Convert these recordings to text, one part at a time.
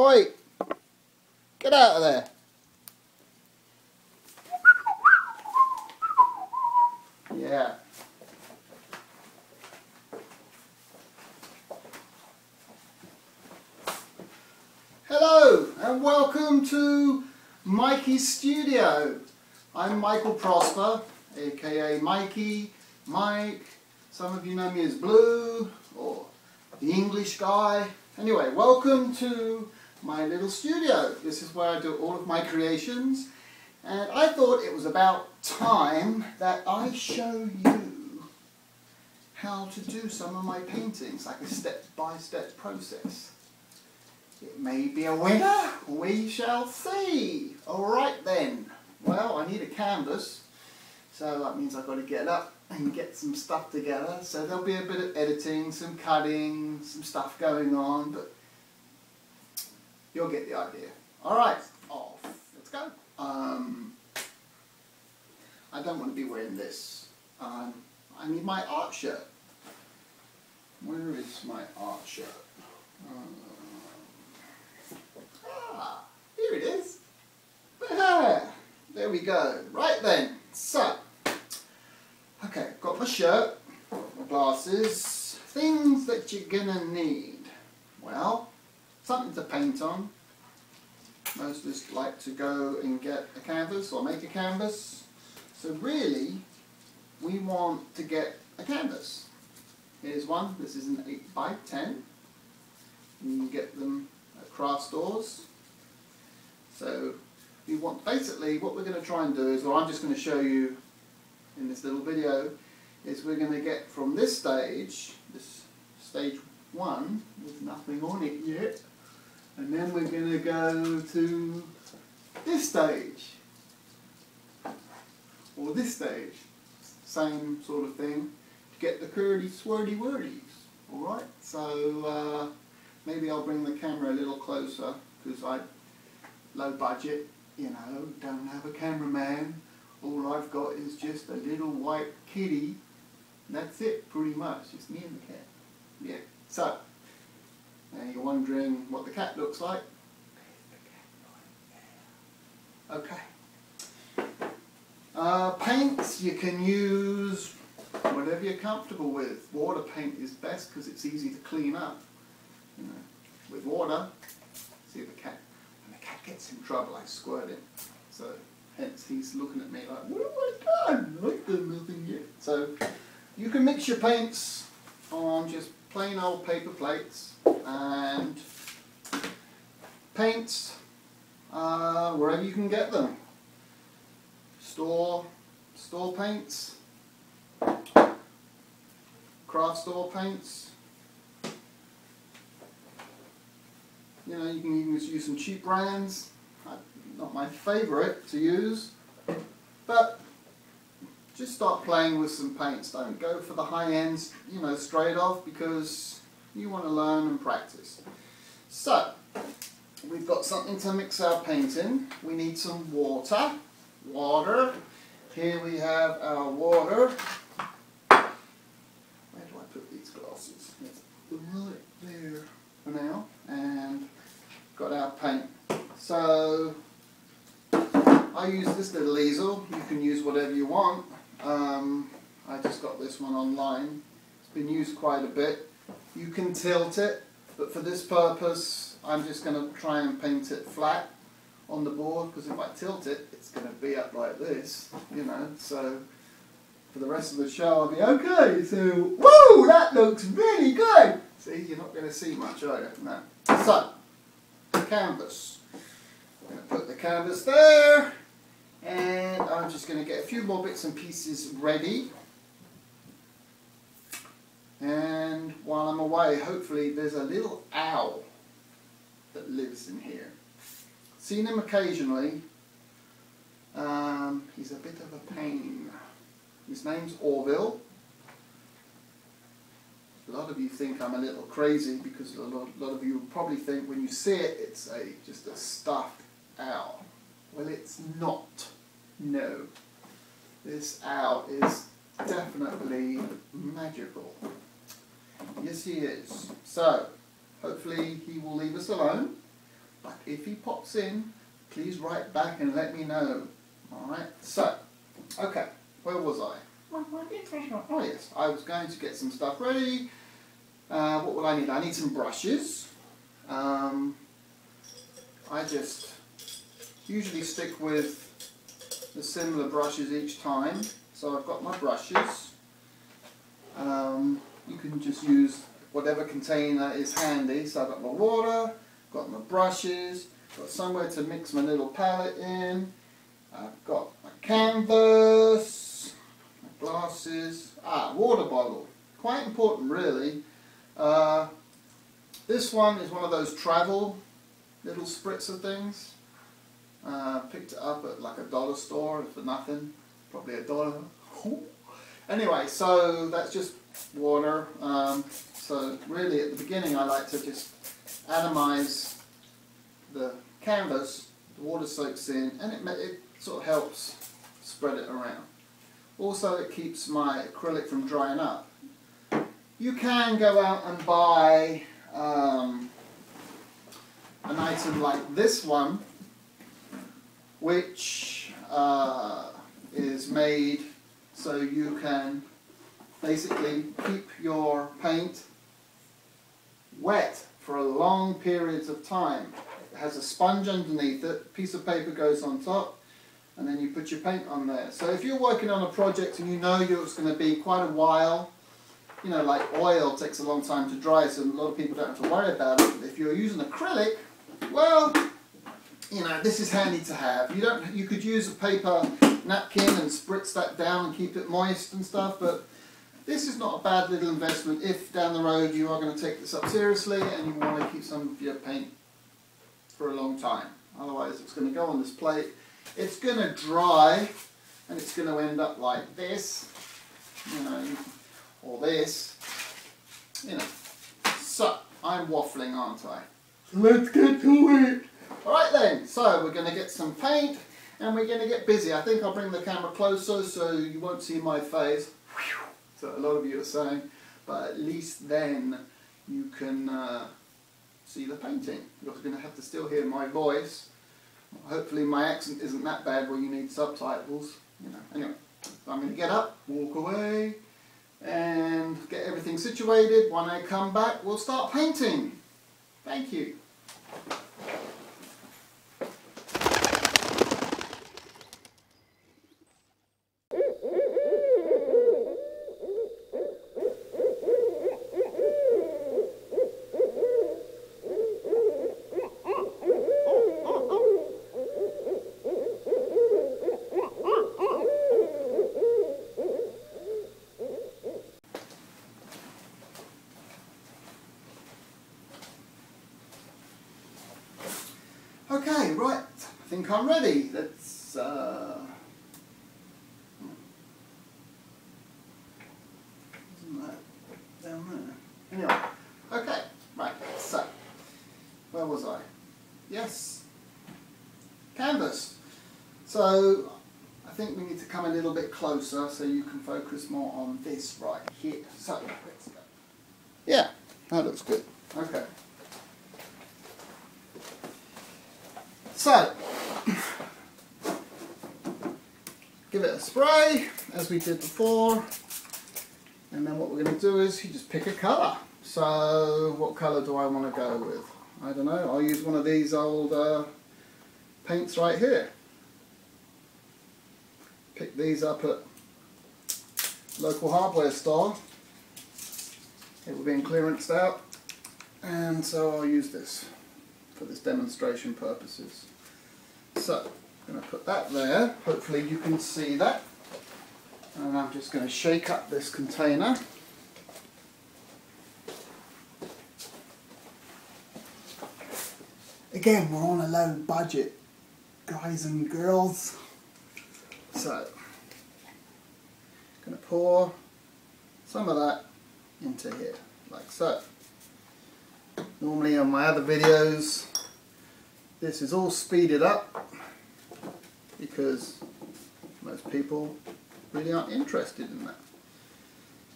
Oi! Get out of there! Yeah. Hello and welcome to Mikey's Studio. I'm Michael Prosper, aka Mikey, Mike. Some of you know me as Blue or the English guy. Anyway, welcome to my little studio. This is where I do all of my creations, and I thought it was about time that I show you how to do some of my paintings, like a step-by-step process. It may be a winner, we shall see. Alright then, well, I need a canvas, so that means I've got to get up and get some stuff together. So there'll be a bit of editing, some cutting, some stuff going on, but you'll get the idea. Alright, off. Let's go. I don't want to be wearing this. I need my art shirt. Where is my art shirt? Here it is. There we go. Right then. So, okay, got my shirt, my glasses, things that you're gonna need. Well, something to paint on. Most of us like to go and get a canvas or make a canvas. So really, we want to get a canvas. Here's one. This is an 8x10. You can get them at craft stores. So we want, basically what we're going to try and do is, or I'm just going to show you in this little video, is we're going to get from this stage, this stage 1, with nothing on it yet, and then we're going to go to this stage, or this stage, same sort of thing, to get the curly swirly whirlies. Alright, so maybe I'll bring the camera a little closer, because low budget, you know, don't have a cameraman. All I've got is just a little white kitty. That's it, pretty much, just me and the cat. Yeah, so, now you're wondering what the cat looks like. There's the cat right there. Okay. Paints, you can use whatever you're comfortable with. Water paint is best because it's easy to clean up. You know, with water, see the cat. Gets in trouble, I squirt it. So hence he's looking at me like, what have I done? I've done nothing yet. So you can mix your paints on just plain old paper plates and paints wherever you can get them. Store paints, craft store paints. You know, you can even use some cheap brands. Not my favourite to use, but just start playing with some paints. Don't go for the high ends, you know, straight off, because you want to learn and practice. So, we've got something to mix our paint in. We need some water. Here we have our water. Where do I put these glasses? Right there for now. And got our paint. So I use this little easel. You can use whatever you want. I just got this one online. It's been used quite a bit. You can tilt it, but for this purpose I'm just going to try and paint it flat on the board, because if I tilt it, it's going to be up like this, you know. So for the rest of the show I'll be okay. So, whoa, that looks really good. See, you're not going to see much, are you? No. So, canvas. I'm going to put the canvas there, and I'm just going to get a few more bits and pieces ready. And while I'm away, hopefully there's a little owl that lives in here. Seen him occasionally. He's a bit of a pain. His name's Orville. A lot of you think I'm a little crazy, because a lot of you probably think when you see it, it's just a stuffed owl. Well, it's not. No. This owl is definitely magical. Yes, he is. So, hopefully he will leave us alone. but if he pops in, please write back and let me know. Alright, so, okay, where was I? Oh yes, I was going to get some stuff ready. What would I need? I need some brushes. I just usually stick with the similar brushes each time. So I've got my brushes. You can just use whatever container is handy. So I've got my water, got my brushes, got somewhere to mix my little palette in. I've got my canvas, my glasses, water bottle. Quite important really. This one is one of those travel little spritzer things. Picked it up at like a dollar store for nothing, probably $1. Anyway, so that's just water. So really at the beginning I like to just atomize the canvas, the water soaks in, and it sort of helps spread it around. Also it keeps my acrylic from drying up. You can go out and buy an item like this one, which is made so you can basically keep your paint wet for long periods of time. It has a sponge underneath it, a piece of paper goes on top, and then you put your paint on there. So if you're working on a project and you know it's going to be quite a while, you know, like oil takes a long time to dry, so a lot of people don't have to worry about it. But if you're using acrylic, well, you know, this is handy to have. You could use a paper napkin and spritz that down and keep it moist and stuff, but this is not a bad little investment if down the road you are going to take this up seriously and you want to keep some of your paint for a long time. Otherwise it's going to go on this plate, it's going to dry, and it's going to end up like this, you know, or this, you know. So, I'm waffling, aren't I? Let's get to it! Alright then, so we're going to get some paint and we're going to get busy. I think I'll bring the camera closer so you won't see my face. So a lot of you are saying, but at least then you can see the painting. You're going to have to still hear my voice. Hopefully my accent isn't that bad where you need subtitles. You know. Anyway, so I'm going to get up, walk away, and get everything situated. When I come back, we'll start painting. Thank you. Okay, right, I think I'm ready. Let's isn't that down there? Anyway, okay, right, so, where was I? Yes, canvas. So, I think we need to come a little bit closer so you can focus more on this right here. So, let's go. Yeah, that looks good. Okay. So, give it a spray, as we did before, and then what we're going to do is you just pick a colour. So, what colour do I want to go with? I don't know, I'll use one of these old paints right here. Pick these up at local hardware store. It will be in clearanced out, and so I'll use this for this demonstration purposes. So, I'm going to put that there, hopefully you can see that, and I'm just going to shake up this container. Again, we're on a low budget, guys and girls. So, I'm going to pour some of that into here, like so. Normally on my other videos, this is all speeded up because most people really aren't interested in that.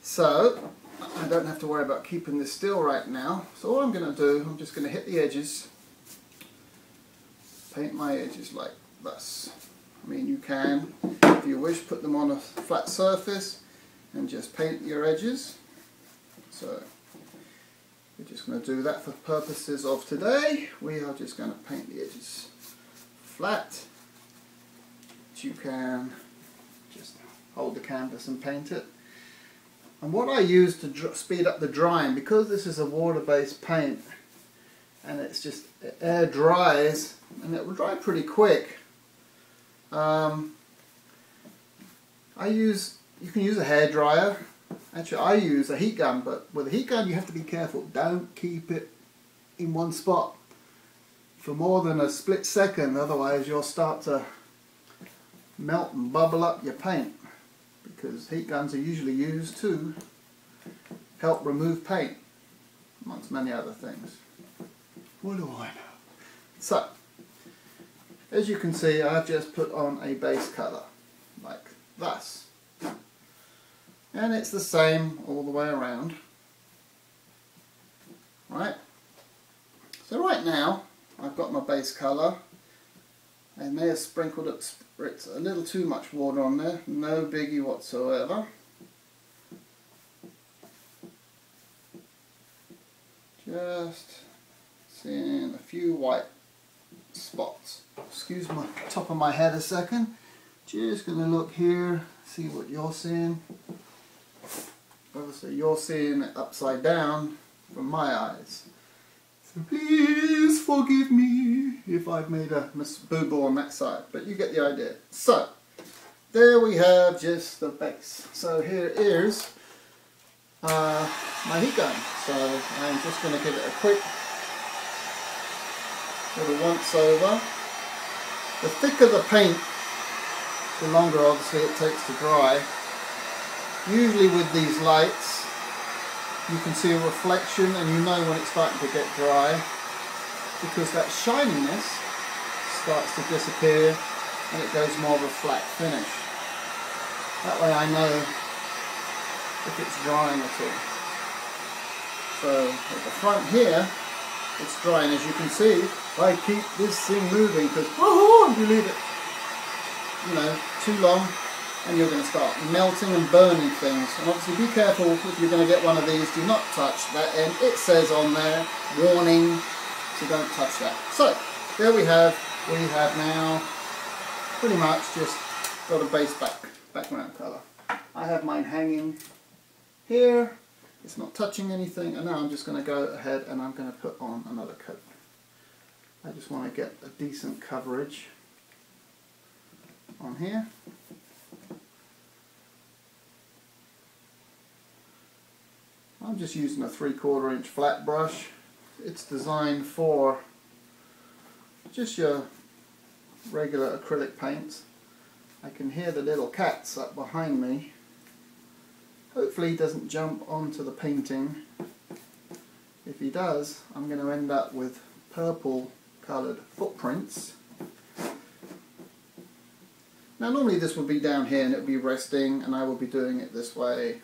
So, I don't have to worry about keeping this still right now. So all I'm going to do, I'm just going to hit the edges paint my edges like this. I mean, you can, if you wish, put them on a flat surface and just paint your edges. So we're just going to do that for purposes of today. We are just going to paint the edges flat. But you can just hold the canvas and paint it. And what I use to speed up the drying, because this is a water-based paint and it's just air dries, and it will dry pretty quick. You can use a hairdryer. Actually, I use a heat gun, but with a heat gun you have to be careful. Don't keep it in one spot for more than a split second, otherwise you'll start to melt and bubble up your paint, because heat guns are usually used to help remove paint, amongst many other things. What do I know? So, as you can see, I've just put on a base colour, like this. And it's the same all the way around. Right? So right now, I've got my base colour. I may have sprinkled it a little too much water on there, no biggie whatsoever. Just seeing a few white spots. Excuse my top of my head a second. Just going to look here, see what you're seeing. Obviously you're seeing it upside down from my eyes. So please forgive me if I've made a boo-boo on that side, but you get the idea. So, there we have just the base. So here is my heat gun. So I'm just going to give it a quick little once over. The thicker the paint, the longer obviously it takes to dry. Usually with these lights you can see a reflection and you know when it's starting to get dry, because that shininess starts to disappear and it goes more of a flat finish. That way I know if it's drying at all. So at the front here it's drying, as you can see. I keep this thing moving because if you leave it, you know, too long, and you're going to start melting and burning things. And obviously be careful if you're going to get one of these, do not touch that end. It says on there, warning, so don't touch that. So there we have now pretty much just got a base background colour. I have mine hanging here, it's not touching anything, and now I'm just going to go ahead and I'm going to put on another coat. I just want to get a decent coverage on here. I'm just using a 3/4 inch flat brush. It's designed for just your regular acrylic paints. I can hear the little cats up behind me. Hopefully he doesn't jump onto the painting. If he does, I'm going to end up with purple coloured footprints. Now normally this would be down here and it would be resting, and I will be doing it this way,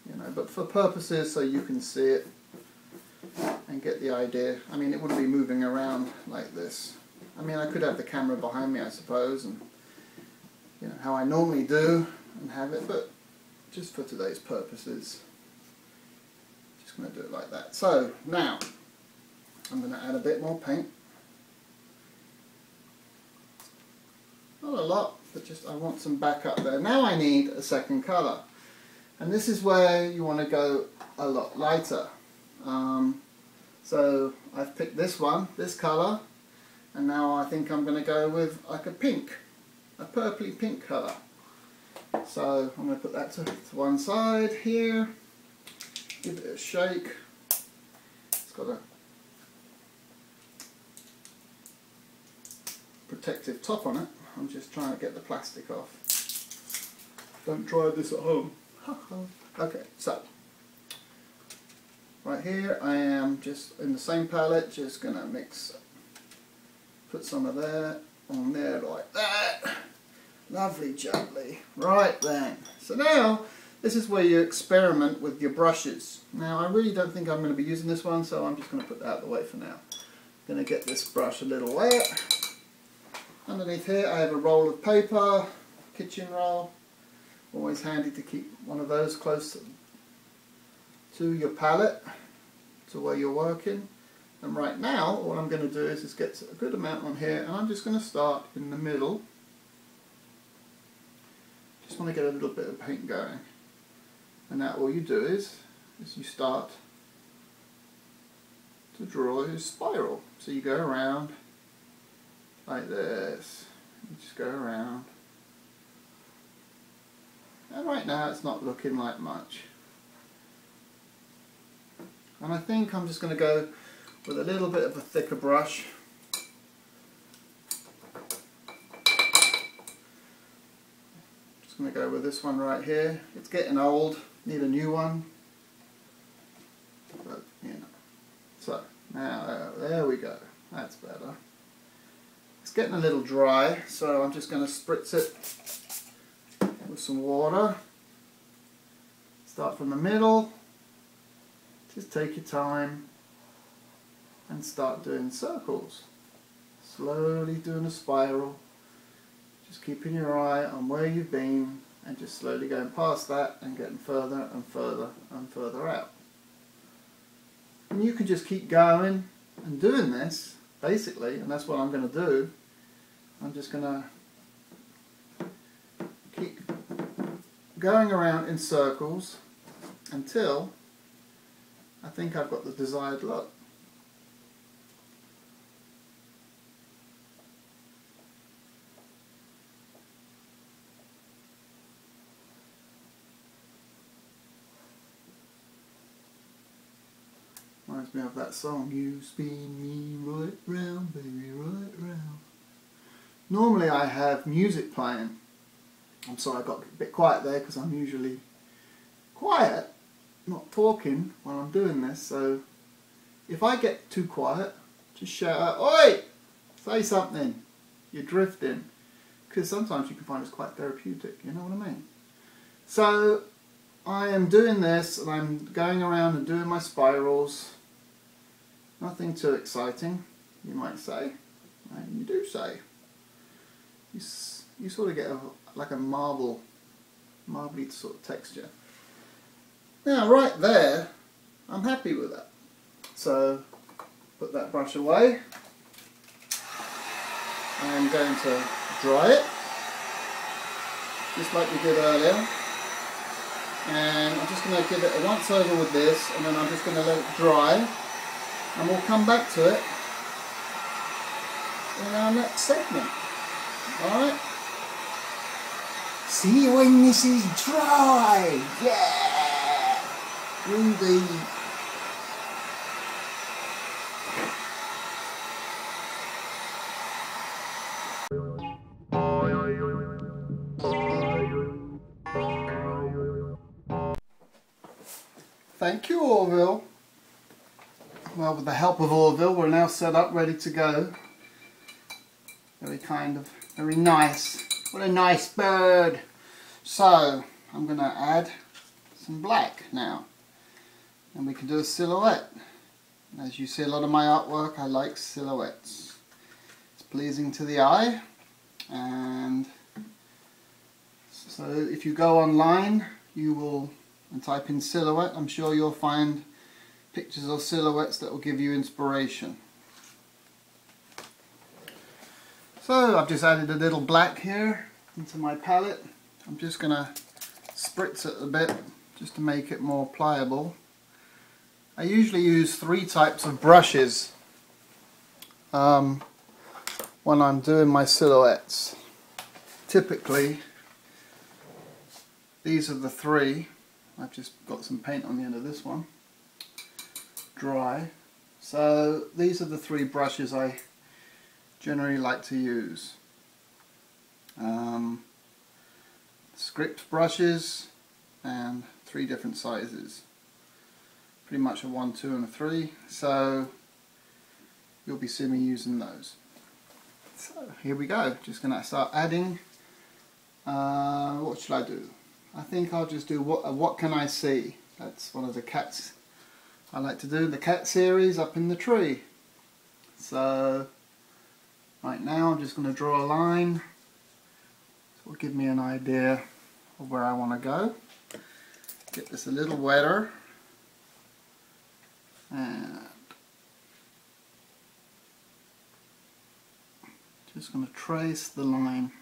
you know, but for purposes so you can see it and get the idea. I mean, it wouldn't be moving around like this. I mean, I could have the camera behind me, I suppose, and you know how I normally do and have it, but just for today's purposes, just going to do it like that. So now I'm going to add a bit more paint. Not a lot, but just I want some backup there. Now I need a second colour, and this is where you want to go a lot lighter. So I've picked this one, this colour, and now I think I'm going to go with like a pink, a purpley pink colour. So I'm going to put that to one side here, give it a shake. It's got a protective top on it. I'm just trying to get the plastic off. Don't try this at home. Okay, so right here I am just in the same palette, just going to mix, put some of that on there like that. Lovely jubbly. Right then. So now this is where you experiment with your brushes. Now I really don't think I'm going to be using this one, so I'm just going to put that out of the way for now. I'm going to get this brush a little wet. Underneath here I have a roll of paper, kitchen roll. Always handy to keep one of those close to your palette, to where you're working. And right now what I'm going to do is just get a good amount on here, and I'm just going to start in the middle. Just want to get a little bit of paint going. And now all you do is you start to draw a spiral. So you go around like this. You just go around. And right now it's not looking like much. And I think I'm just going to go with a little bit of a thicker brush. Just going to go with this one right here. It's getting old, need a new one. But, you know. So, now there we go. That's better. It's getting a little dry, so I'm just going to spritz it with some water. Start from the middle. Just take your time and start doing circles. Slowly doing a spiral. Just keeping your eye on where you've been and just slowly going past that and getting further and further and further out. And you can just keep going and doing this basically, and that's what I'm going to do. I'm just going to keep going around in circles until I think I've got the desired look. Reminds me of that song, you spin me right round, baby, right round. Normally I have music playing. I'm sorry I got a bit quiet there because I'm usually quiet, not talking while I'm doing this, so if I get too quiet, just shout out, "Oi! Say something, you're drifting," because sometimes you can find it's quite therapeutic, you know what I mean? So I am doing this and I'm going around and doing my spirals. Nothing too exciting, you might say, and you do say. You sort of get like a marbly sort of texture. Now right there, I'm happy with that. So put that brush away. I'm going to dry it, just like we did earlier. And I'm just going to give it a once over with this, and then I'm just going to let it dry. And we'll come back to it in our next segment. Alright? See you when this is dry! Yeah! Indeed. Thank you, Orville. Well, with the help of Orville, we're now set up, ready to go. Very nice. What a nice bird. So, I'm going to add some black now. And we can do a silhouette. As you see, a lot of my artwork, I like silhouettes. It's pleasing to the eye. And so if you go online, you will and type in silhouette, I'm sure you'll find pictures of silhouettes that will give you inspiration. So I've just added a little black here into my palette. I'm just going to spritz it a bit just to make it more pliable. I usually use 3 types of brushes when I'm doing my silhouettes. Typically these are the 3. I've just got some paint on the end of this one. Dry. So these are the 3 brushes I generally like to use. Script brushes, and 3 different sizes. Pretty much a 1, 2 and a 3. So you'll be seeing me using those. So here we go. Just going to start adding. What should I do? I think I'll just do what can I see? That's one of the cats I like to do, the cat series up in the tree. So Right now I'm just going to draw a line. This will give me an idea of where I want to go. Get this a little wetter. And just going to trace the line.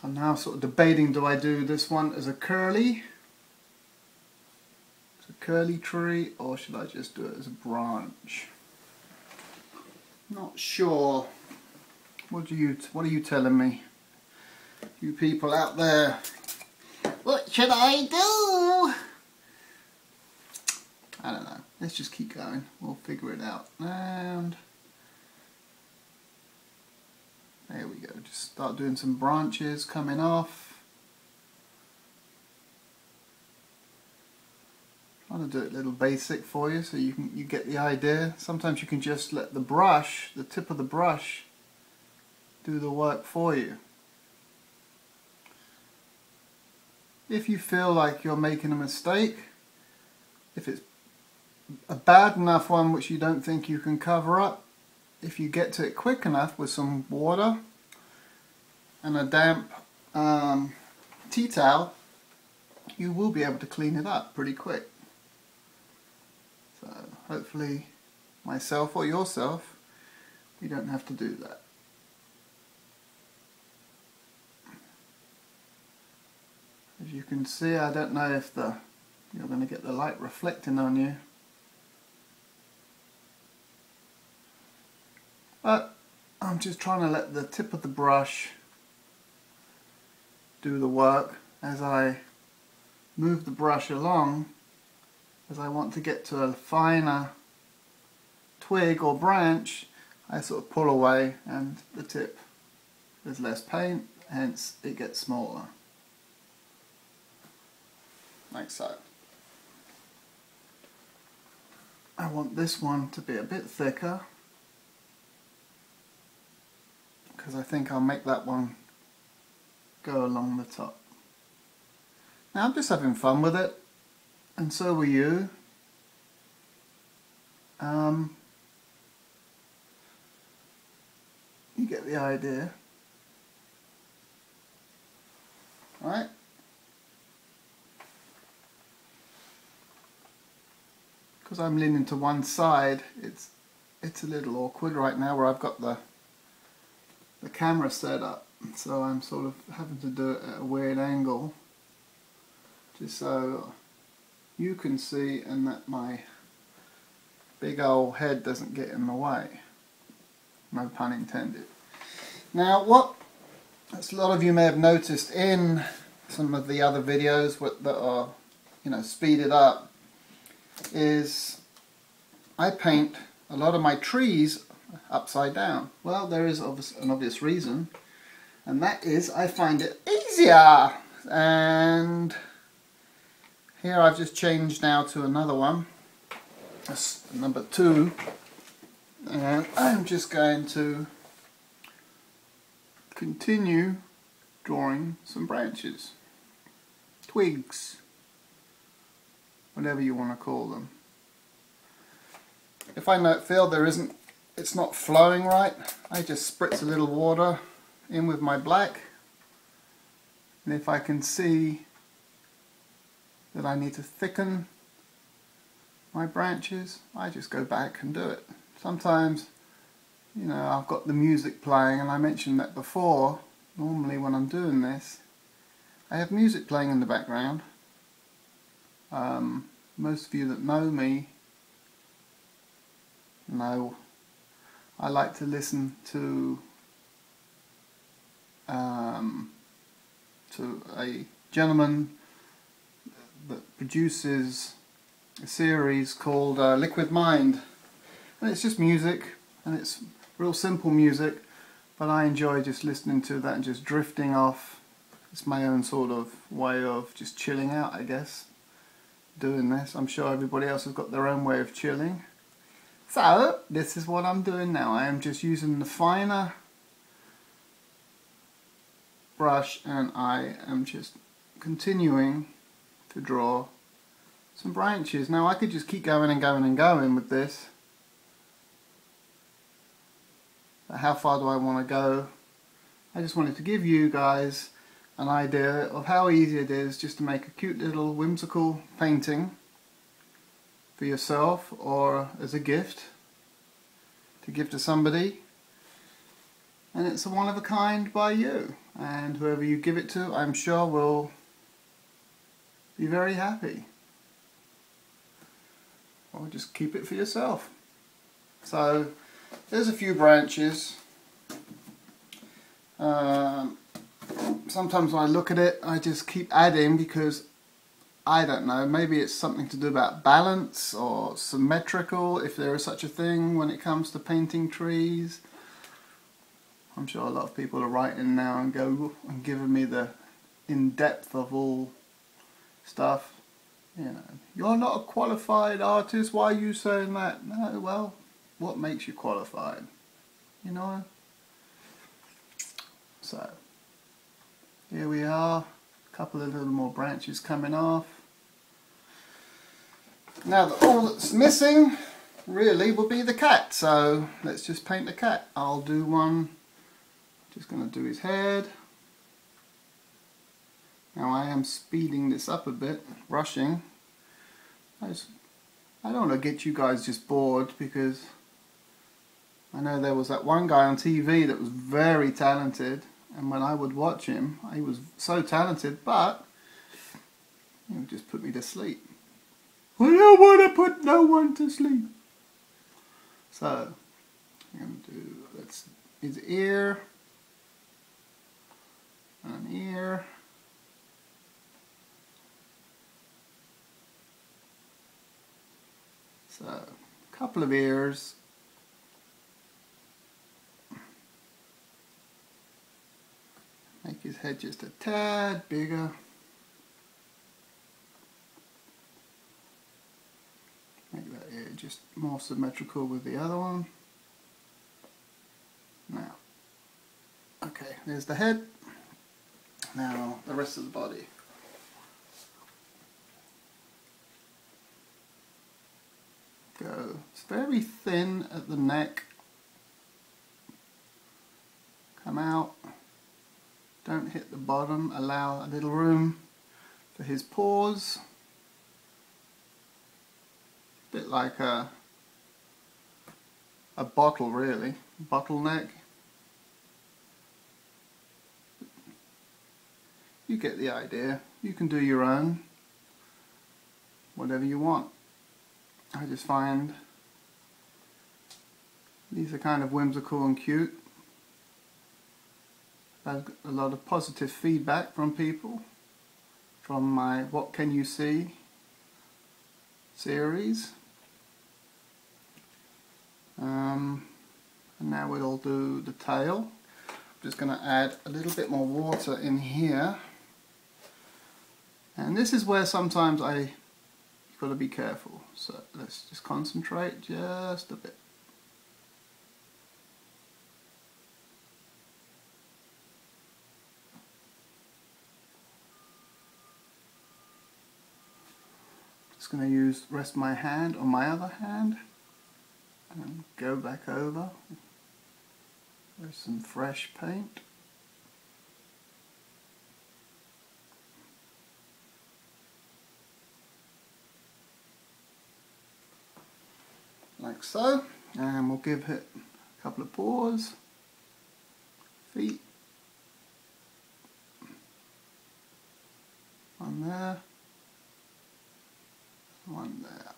I'm now sort of debating, do I do this one as a curly? As a curly tree, or should I just do it as a branch? Not sure. What are you telling me? You people out there. What should I do? I don't know. Let's just keep going. We'll figure it out. And there we go. Just start doing some branches coming off. Trying to do it a little basic for you so you get the idea. Sometimes you can just let the brush, the tip of the brush, do the work for you. If you feel like you're making a mistake, if it's a bad enough one which you don't think you can cover up, if you get to it quick enough with some water and a damp tea towel, you will be able to clean it up pretty quick. So hopefully myself or yourself, you don't have to do that. As you can see, I don't know if you're going to get the light reflecting on you. But I'm just trying to let the tip of the brush do the work as I move the brush along, as I want to get to a finer twig or branch. I sort of pull away and the tip, there's less paint, hence it gets smaller. Like so. I want this one to be a bit thicker, because I think I'll make that one go along the top. Now I'm just having fun with it, and so were you. You get the idea, right? Because I'm leaning to one side, it's a little awkward right now where I've got the camera set up, so I'm sort of having to do it at a weird angle just so you can see and that my big old head doesn't get in the way. No pun intended. Now what a lot of you may have noticed in some of the other videos that are, you know, speeded up, is I paint a lot of my trees upside down. Well, there is an obvious reason, and that is I find it easier. And here I've just changed now to another one. That's number 2, and I'm just going to continue drawing some branches, twigs, whatever you want to call them. If I feel it's not flowing right, I just spritz a little water in with my black, and if I can see that I need to thicken my branches, I just go back and do it. Sometimes, you know, I've got the music playing, and I mentioned that before. Normally when I'm doing this, I have music playing in the background. Most of you that know me know I like to listen to a gentleman that produces a series called Liquid Mind, and it's just music, and it's real simple music, but I enjoy just listening to that and just drifting off. It's my own sort of way of just chilling out, I guess, doing this. I'm sure everybody else has got their own way of chilling. So this is what I'm doing now. I am just using the finer brush, and I am just continuing to draw some branches. Now I could just keep going and going and going with this, But how far do I want to go? I just wanted to give you guys an idea of how easy it is just to make a cute little whimsical painting for yourself or as a gift to give to somebody. And it's a one of a kind by you, and whoever you give it to, I'm sure will be very happy. Or just keep it for yourself. So there's a few branches. Sometimes when I look at it, I just keep adding because I don't know, maybe it's something to do about balance or symmetrical, if there is such a thing when it comes to painting trees. I'm sure a lot of people are writing now and giving me the in-depth of all stuff. You know, you're not a qualified artist, why are you saying that? No, well, what makes you qualified? You know? So, here we are, a couple of little more branches coming off. Now all that's missing really will be the cat, so let's just paint the cat. I'll do one, just going to do his head. Now I am speeding this up a bit, rushing. I don't want to get you guys just bored, because I know there was that one guy on TV that was very talented, and when I would watch him, he was so talented, but he would just put me to sleep. I don't want to put no one to sleep. So, I'm going to do, that's his ear, an ear, so a couple of ears. Make his head just a tad bigger. Make that ear just more symmetrical with the other one. Now, okay, there's the head. Now the rest of the body. Go. It's very thin at the neck. Come out. Don't hit the bottom, allow a little room for his paws. A bit like a bottle, really, bottleneck. You get the idea. You can do your own, whatever you want. I just find these are kind of whimsical and cute. I've got a lot of positive feedback from people from my What Can You See series. And now we'll do the tail. I'm just going to add a little bit more water in here. And this is where sometimes you've got to be careful. So let's just concentrate just a bit. Just going to rest my hand on my other hand and go back over with some fresh paint. Like so, and we'll give it a couple of paws, feet, one there, one there.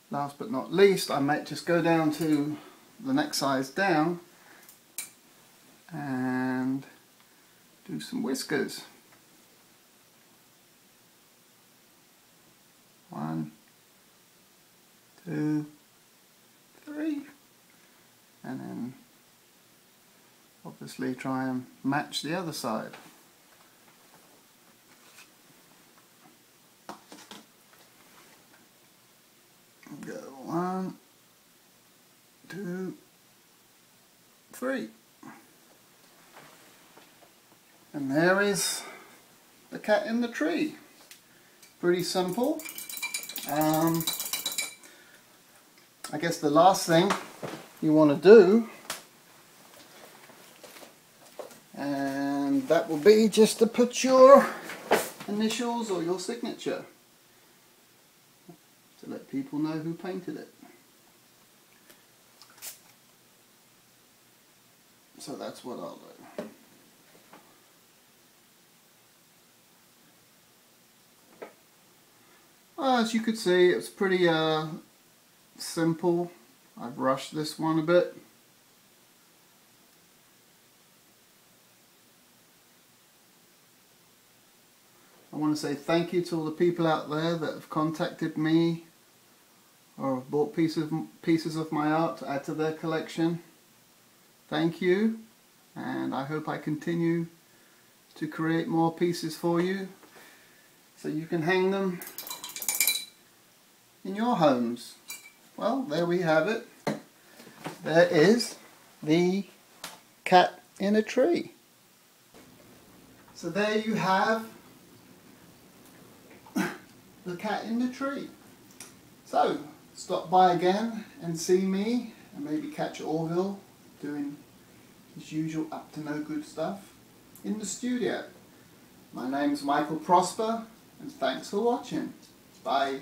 Last but not least, I might just go down to the next size down and do some whiskers. 1, 2, 3, and then obviously try and match the other side. Go 1, 2, 3, and there is the cat in the tree. Pretty simple. I guess the last thing you want to do and that will be just to put your initials or your signature to let people know who painted it. So that's what I'll do. As you could see, it's pretty simple. I've rushed this one a bit. I want to say thank you to all the people out there that have contacted me or have bought pieces of my art to add to their collection. Thank you, and I hope I continue to create more pieces for you so you can hang them in your homes. Well, there we have it. There is the cat in a tree. So there you have the cat in the tree. So stop by again and see me, and maybe catch Orville doing his usual up to no good stuff in the studio. My name's Michael Prosper, and thanks for watching. Bye.